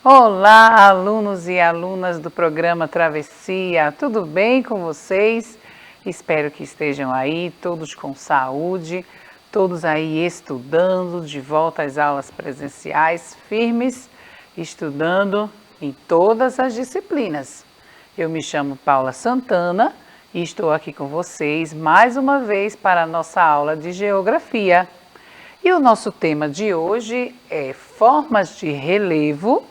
Olá, alunos e alunas do programa Travessia, tudo bem com vocês? Espero que estejam aí, todos com saúde, todos aí estudando, de volta às aulas presenciais, firmes, estudando em todas as disciplinas. Eu me chamo Paula Santana e estou aqui com vocês mais uma vez para a nossa aula de Geografia. E o nosso tema de hoje é formas de relevo.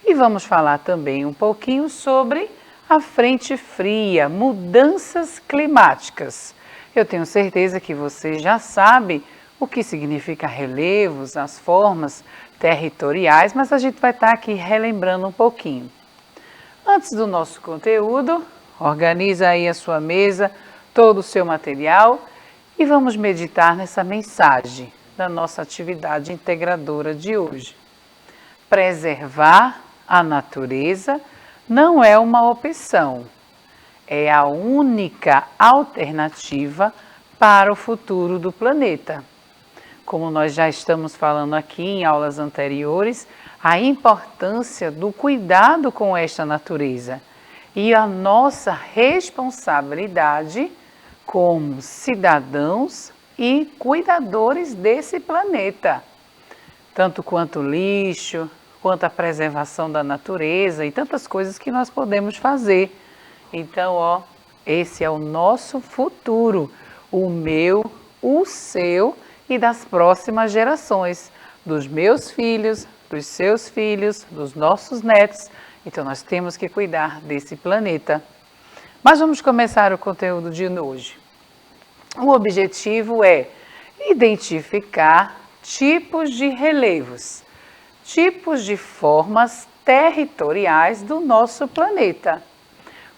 E vamos falar também um pouquinho sobre a frente fria, mudanças climáticas. Eu tenho certeza que você já sabe o que significa relevos, as formas territoriais, mas a gente vai estar aqui relembrando um pouquinho. Antes do nosso conteúdo, organiza aí a sua mesa, todo o seu material e vamos meditar nessa mensagem da nossa atividade integradora de hoje. Preservar a natureza não é uma opção, é a única alternativa para o futuro do planeta. Como nós já estamos falando aqui em aulas anteriores, a importância do cuidado com esta natureza e a nossa responsabilidade como cidadãos e cuidadores desse planeta, tanto quanto lixo, quanto a preservação da natureza e tantas coisas que nós podemos fazer. Então, esse é o nosso futuro, o meu, o seu e das próximas gerações, dos meus filhos, dos seus filhos, dos nossos netos. Então, nós temos que cuidar desse planeta. Mas vamos começar o conteúdo de hoje. O objetivo é identificar tipos de relevos, tipos de formas territoriais do nosso planeta.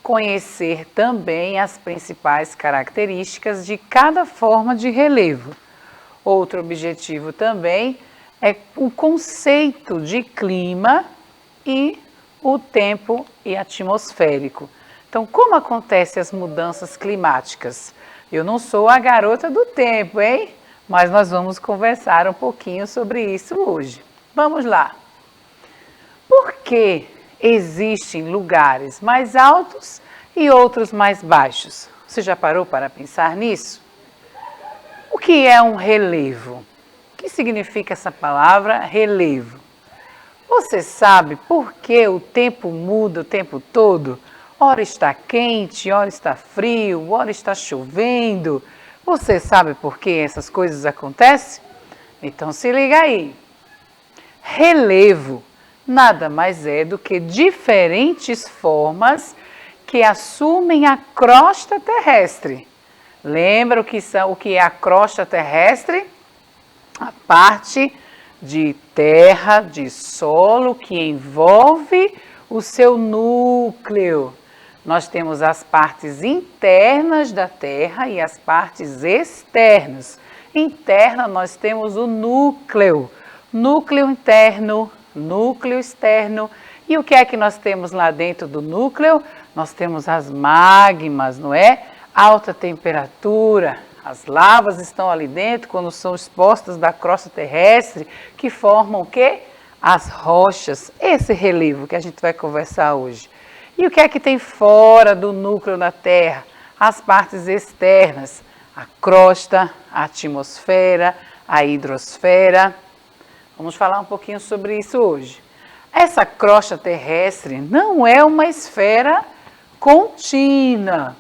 Conhecer também as principais características de cada forma de relevo. Outro objetivo também é o conceito de clima e o tempo e atmosférico. Então, como acontecem as mudanças climáticas? Eu não sou a garota do tempo, hein? Mas nós vamos conversar um pouquinho sobre isso hoje. Vamos lá. Por que existem lugares mais altos e outros mais baixos? Você já parou para pensar nisso? O que é um relevo? O que significa essa palavra relevo? Você sabe por que o tempo muda o tempo todo? Ora está quente, ora está frio, ora está chovendo. Você sabe por que essas coisas acontecem? Então se liga aí. Relevo nada mais é do que diferentes formas que assumem a crosta terrestre. Lembra o que é a crosta terrestre? A parte de terra, de solo que envolve o seu núcleo. Nós temos as partes internas da terra e as partes externas. Interna nós temos o núcleo. Núcleo interno, núcleo externo. E o que é que nós temos lá dentro do núcleo? Nós temos as magmas, não é? Alta temperatura. As lavas estão ali dentro quando são expostas da crosta terrestre, que formam o quê? As rochas. Esse relevo que a gente vai conversar hoje. E o que é que tem fora do núcleo da Terra? As partes externas. A crosta, a atmosfera, a hidrosfera. Vamos falar um pouquinho sobre isso hoje. Essa crosta terrestre não é uma esfera contínua,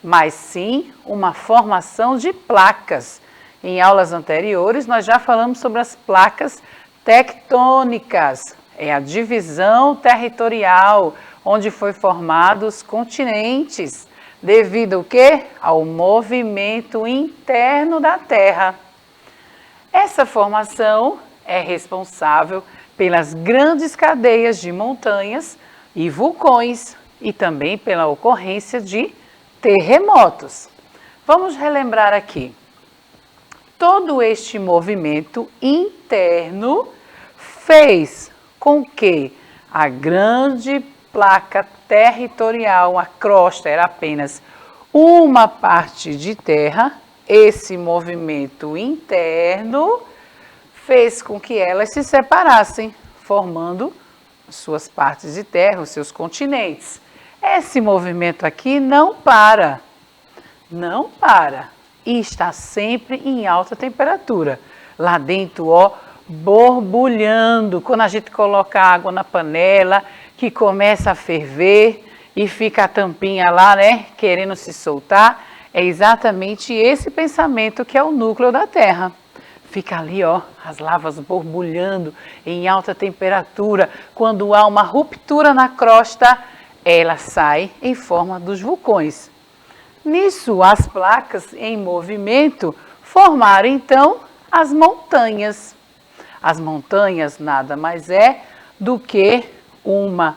mas sim uma formação de placas. Em aulas anteriores, nós já falamos sobre as placas tectônicas. É a divisão territorial, onde foi formados os continentes, devido ao quê? Ao movimento interno da Terra. Essa formação é responsável pelas grandes cadeias de montanhas e vulcões e também pela ocorrência de terremotos. Vamos relembrar aqui. Todo este movimento interno fez com que a grande placa territorial, a crosta, era apenas uma parte de terra. Esse movimento interno fez com que elas se separassem, formando suas partes de terra, os seus continentes. Esse movimento aqui não para, e está sempre em alta temperatura. Lá dentro, ó, borbulhando. Quando a gente coloca água na panela, que começa a ferver e fica a tampinha lá, né, querendo se soltar, é exatamente esse pensamento que é o núcleo da Terra. Fica ali, ó, as lavas borbulhando em alta temperatura. Quando há uma ruptura na crosta, ela sai em forma dos vulcões. Nisso, as placas em movimento formaram então as montanhas. As montanhas nada mais é do que uma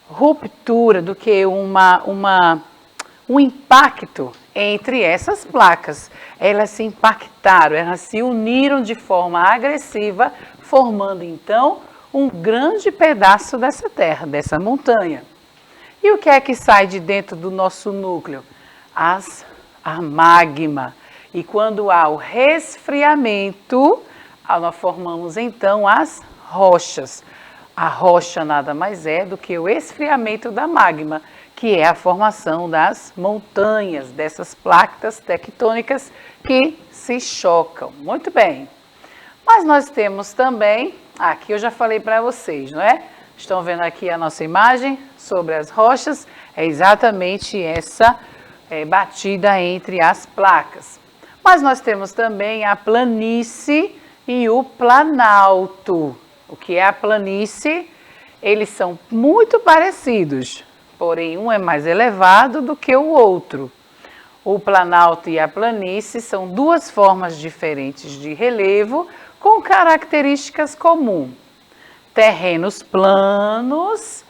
ruptura, do que um impacto entre essas placas. Elas se impactaram, elas se uniram de forma agressiva, formando então um grande pedaço dessa terra, dessa montanha. E o que é que sai de dentro do nosso núcleo? A magma. E quando há o resfriamento, nós formamos então as rochas. A rocha nada mais é do que o esfriamento da magma, que é a formação das montanhas, dessas placas tectônicas que se chocam. Muito bem. Mas nós temos também, aqui eu já falei para vocês, não é? Estão vendo aqui a nossa imagem sobre as rochas? É exatamente essa batida entre as placas. Mas nós temos também a planície e o planalto. O que é a planície? Eles são muito parecidos, porém um é mais elevado do que o outro. O planalto e a planície são duas formas diferentes de relevo com características comuns. Terrenos planos,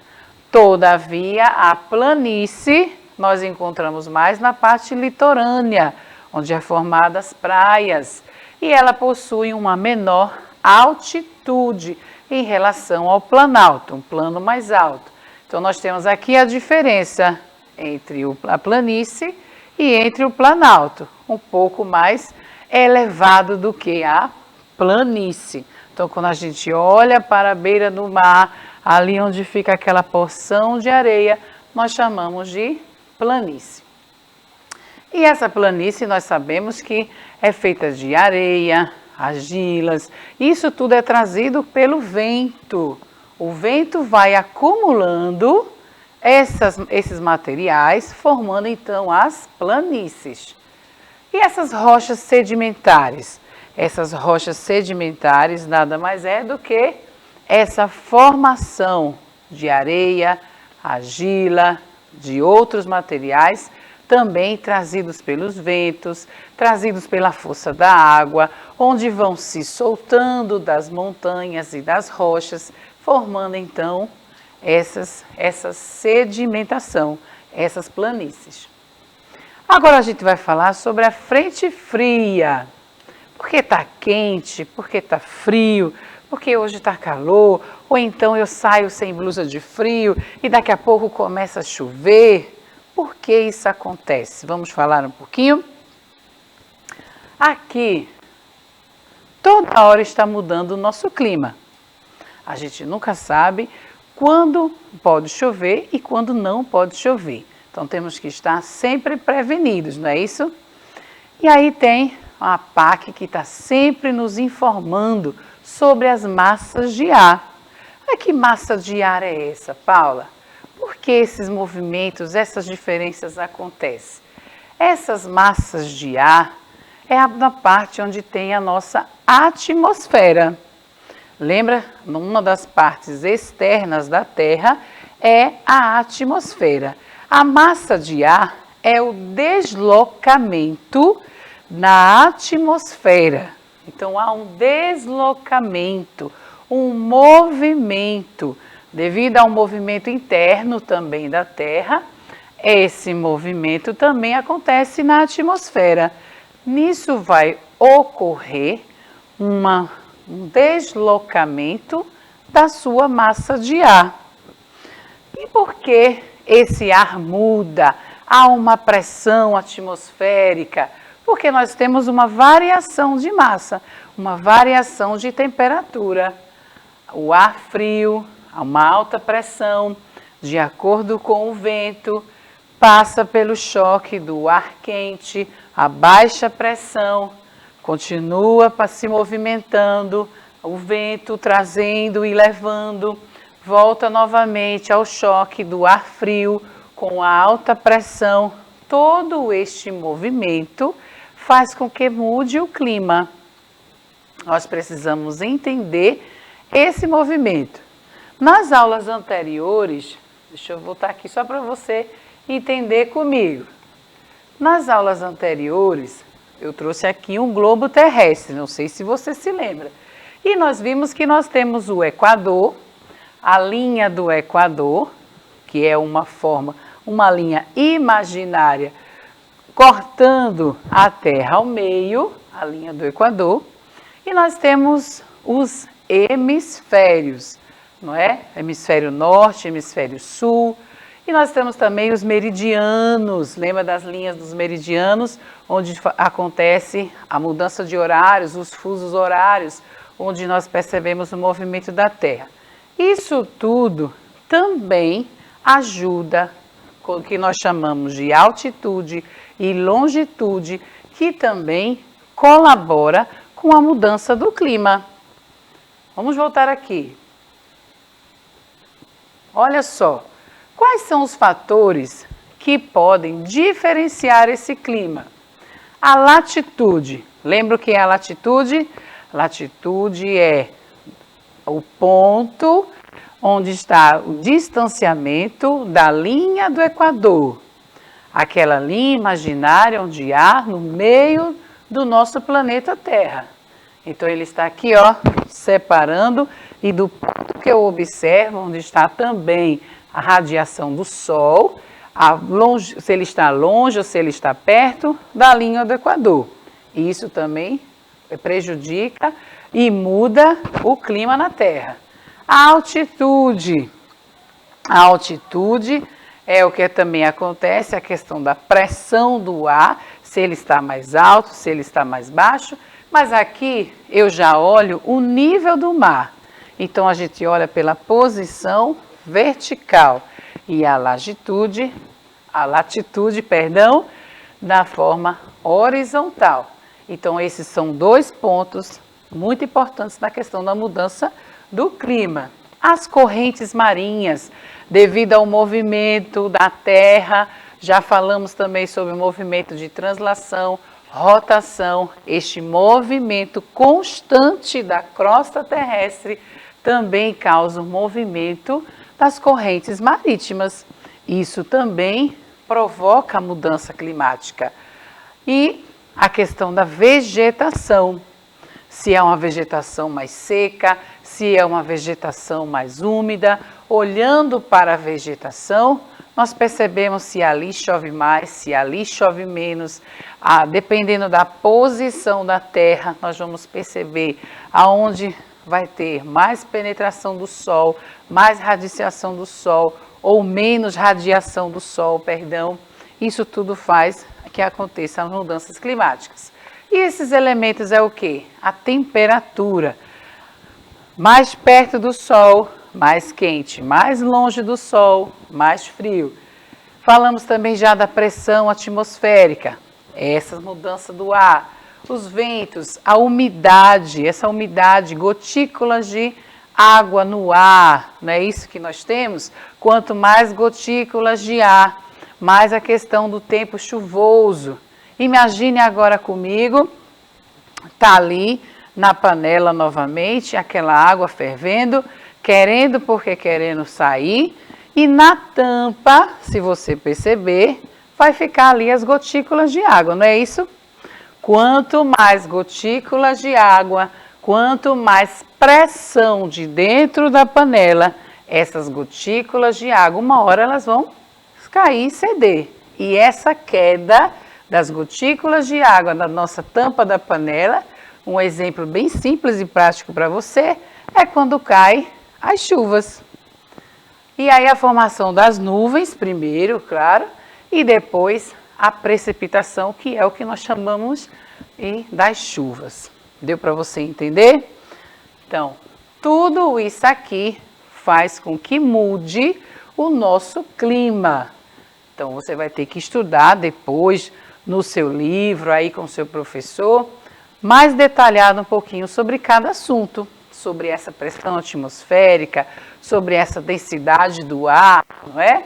todavia a planície nós encontramos mais na parte litorânea, onde é formadas praias, e ela possui uma menor altitude em relação ao planalto, um plano mais alto. Então nós temos aqui a diferença entre a planície e entre o planalto, um pouco mais elevado do que a planície. Então quando a gente olha para a beira do mar, ali onde fica aquela porção de areia, nós chamamos de planície. E essa planície nós sabemos que é feita de areia, argilas, isso tudo é trazido pelo vento. O vento vai acumulando esses materiais, formando então as planícies. E essas rochas sedimentares? Essas rochas sedimentares nada mais é do que essa formação de areia, argila, de outros materiais, também trazidos pelos ventos, trazidos pela força da água, onde vão se soltando das montanhas e das rochas, formando então essa sedimentação, essas planícies. Agora a gente vai falar sobre a frente fria. Por que está quente? Por que está frio? Porque hoje está calor? Ou então eu saio sem blusa de frio e daqui a pouco começa a chover? Por que isso acontece? Vamos falar um pouquinho? Aqui, toda hora está mudando o nosso clima. A gente nunca sabe quando pode chover e quando não pode chover. Então temos que estar sempre prevenidos, não é isso? E aí tem a APAC que está sempre nos informando sobre as massas de ar. Que massa de ar é essa, Paula? Por que esses movimentos, essas diferenças acontecem? Essas massas de ar é na parte onde tem a nossa atmosfera. Lembra? Uma das partes externas da Terra é a atmosfera. A massa de ar é o deslocamento na atmosfera. Então há um deslocamento, um movimento, devido ao movimento interno também da Terra. Esse movimento também acontece na atmosfera. Nisso vai ocorrer um deslocamento da sua massa de ar. E por que esse ar muda? Há uma pressão atmosférica, porque nós temos uma variação de massa, uma variação de temperatura. O ar frio, uma alta pressão, de acordo com o vento, passa pelo choque do ar quente, a baixa pressão, continua se movimentando, o vento trazendo e levando, volta novamente ao choque do ar frio com a alta pressão. Todo este movimento faz com que mude o clima. Nós precisamos entender esse movimento. Nas aulas anteriores, deixa eu voltar aqui só para você entender comigo. Nas aulas anteriores, eu trouxe aqui um globo terrestre, não sei se você se lembra. E nós vimos que nós temos o Equador, a linha do Equador, que é uma linha imaginária cortando a Terra ao meio, a linha do Equador, e nós temos os hemisférios, não é? Hemisfério norte, hemisfério sul, e nós temos também os meridianos, lembra das linhas dos meridianos, onde acontece a mudança de horários, os fusos horários, onde nós percebemos o movimento da Terra. Isso tudo também ajuda com o que nós chamamos de altitude e longitude, que também colabora com a mudança do clima. Vamos voltar aqui. Olha só, quais são os fatores que podem diferenciar esse clima? A latitude. Lembra o que é a latitude? Latitude é o ponto onde está o distanciamento da linha do Equador. Aquela linha imaginária onde há no meio do nosso planeta Terra. Então ele está aqui, ó, separando, e do ponto que eu observo, onde está também a radiação do Sol, se ele está longe ou se ele está perto da linha do Equador. E isso também prejudica e muda o clima na Terra. A altitude. A altitude é o que também acontece, a questão da pressão do ar, se ele está mais alto, se ele está mais baixo. Mas aqui eu já olho o nível do mar. Então a gente olha pela posição vertical e a latitude, da forma horizontal. Então esses são dois pontos muito importantes na questão da mudança do clima. As correntes marinhas, devido ao movimento da Terra, já falamos também sobre o movimento de translação, rotação, este movimento constante da crosta terrestre também causa o movimento das correntes marítimas. Isso também provoca a mudança climática. E a questão da vegetação. Se é uma vegetação mais seca, se é uma vegetação mais úmida, olhando para a vegetação, nós percebemos se ali chove mais, se ali chove menos. Dependendo da posição da Terra, nós vamos perceber aonde vai ter mais penetração do Sol, mais radiação do Sol, ou menos radiação do Sol, perdão. Isso tudo faz que aconteçam as mudanças climáticas. E esses elementos é o quê? A temperatura. Mais perto do Sol, mais quente. Mais longe do Sol, mais frio. Falamos também já da pressão atmosférica. Essa mudança do ar. Os ventos, a umidade. Essa umidade, gotículas de água no ar. Não é isso que nós temos? Quanto mais gotículas de ar, mais a questão do tempo chuvoso. Imagine agora comigo, tá ali na panela novamente, aquela água fervendo, querendo sair, e na tampa, se você perceber, vai ficar ali as gotículas de água, não é isso? Quanto mais gotículas de água, quanto mais pressão de dentro da panela, essas gotículas de água, uma hora elas vão cair e ceder. E essa queda das gotículas de água da nossa tampa da panela, um exemplo bem simples e prático para você, é quando caem as chuvas. E aí a formação das nuvens primeiro, claro, e depois a precipitação, que é o que nós chamamos das chuvas. Deu para você entender? Então, tudo isso aqui faz com que mude o nosso clima. Então, você vai ter que estudar depois no seu livro, aí com o seu professor, mais detalhado um pouquinho sobre cada assunto, sobre essa pressão atmosférica, sobre essa densidade do ar, não é?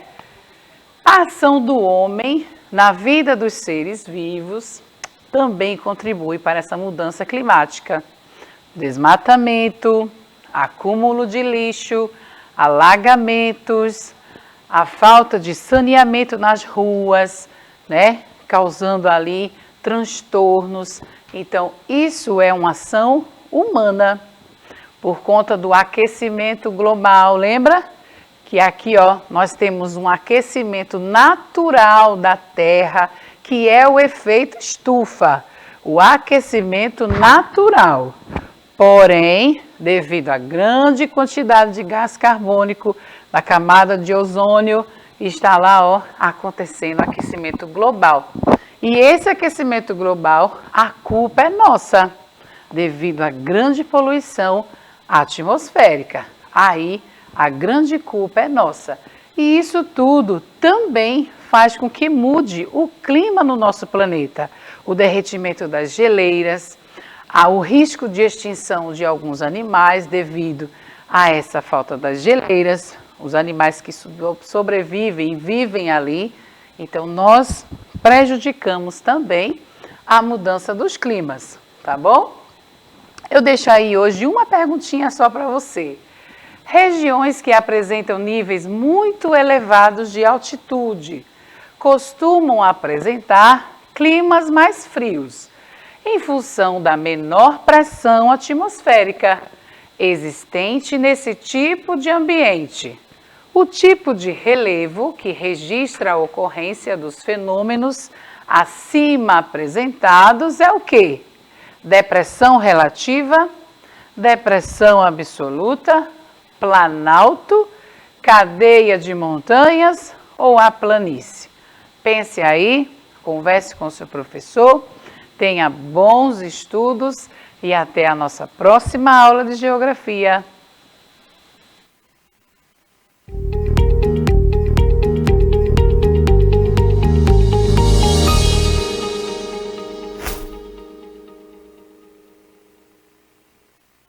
A ação do homem na vida dos seres vivos também contribui para essa mudança climática. Desmatamento, acúmulo de lixo, alagamentos, a falta de saneamento nas ruas, né, causando ali transtornos. Então, isso é uma ação humana, por conta do aquecimento global. Lembra que aqui, ó, nós temos um aquecimento natural da Terra, que é o efeito estufa, o aquecimento natural. Porém, devido à grande quantidade de gás carbônico na camada de ozônio, está lá, ó, acontecendo aquecimento global. E esse aquecimento global, a culpa é nossa, devido à grande poluição atmosférica. Aí, a grande culpa é nossa. E isso tudo também faz com que mude o clima no nosso planeta. O derretimento das geleiras, o risco de extinção de alguns animais devido a essa falta das geleiras, os animais que sobrevivem, vivem ali. Então, nós prejudicamos também a mudança dos climas, tá bom? Eu deixo aí hoje uma perguntinha só para você. Regiões que apresentam níveis muito elevados de altitude costumam apresentar climas mais frios, em função da menor pressão atmosférica existente nesse tipo de ambiente. O tipo de relevo que registra a ocorrência dos fenômenos acima apresentados é o quê? Depressão relativa, depressão absoluta, planalto, cadeia de montanhas ou a planície? Pense aí, converse com o seu professor, tenha bons estudos e até a nossa próxima aula de geografia.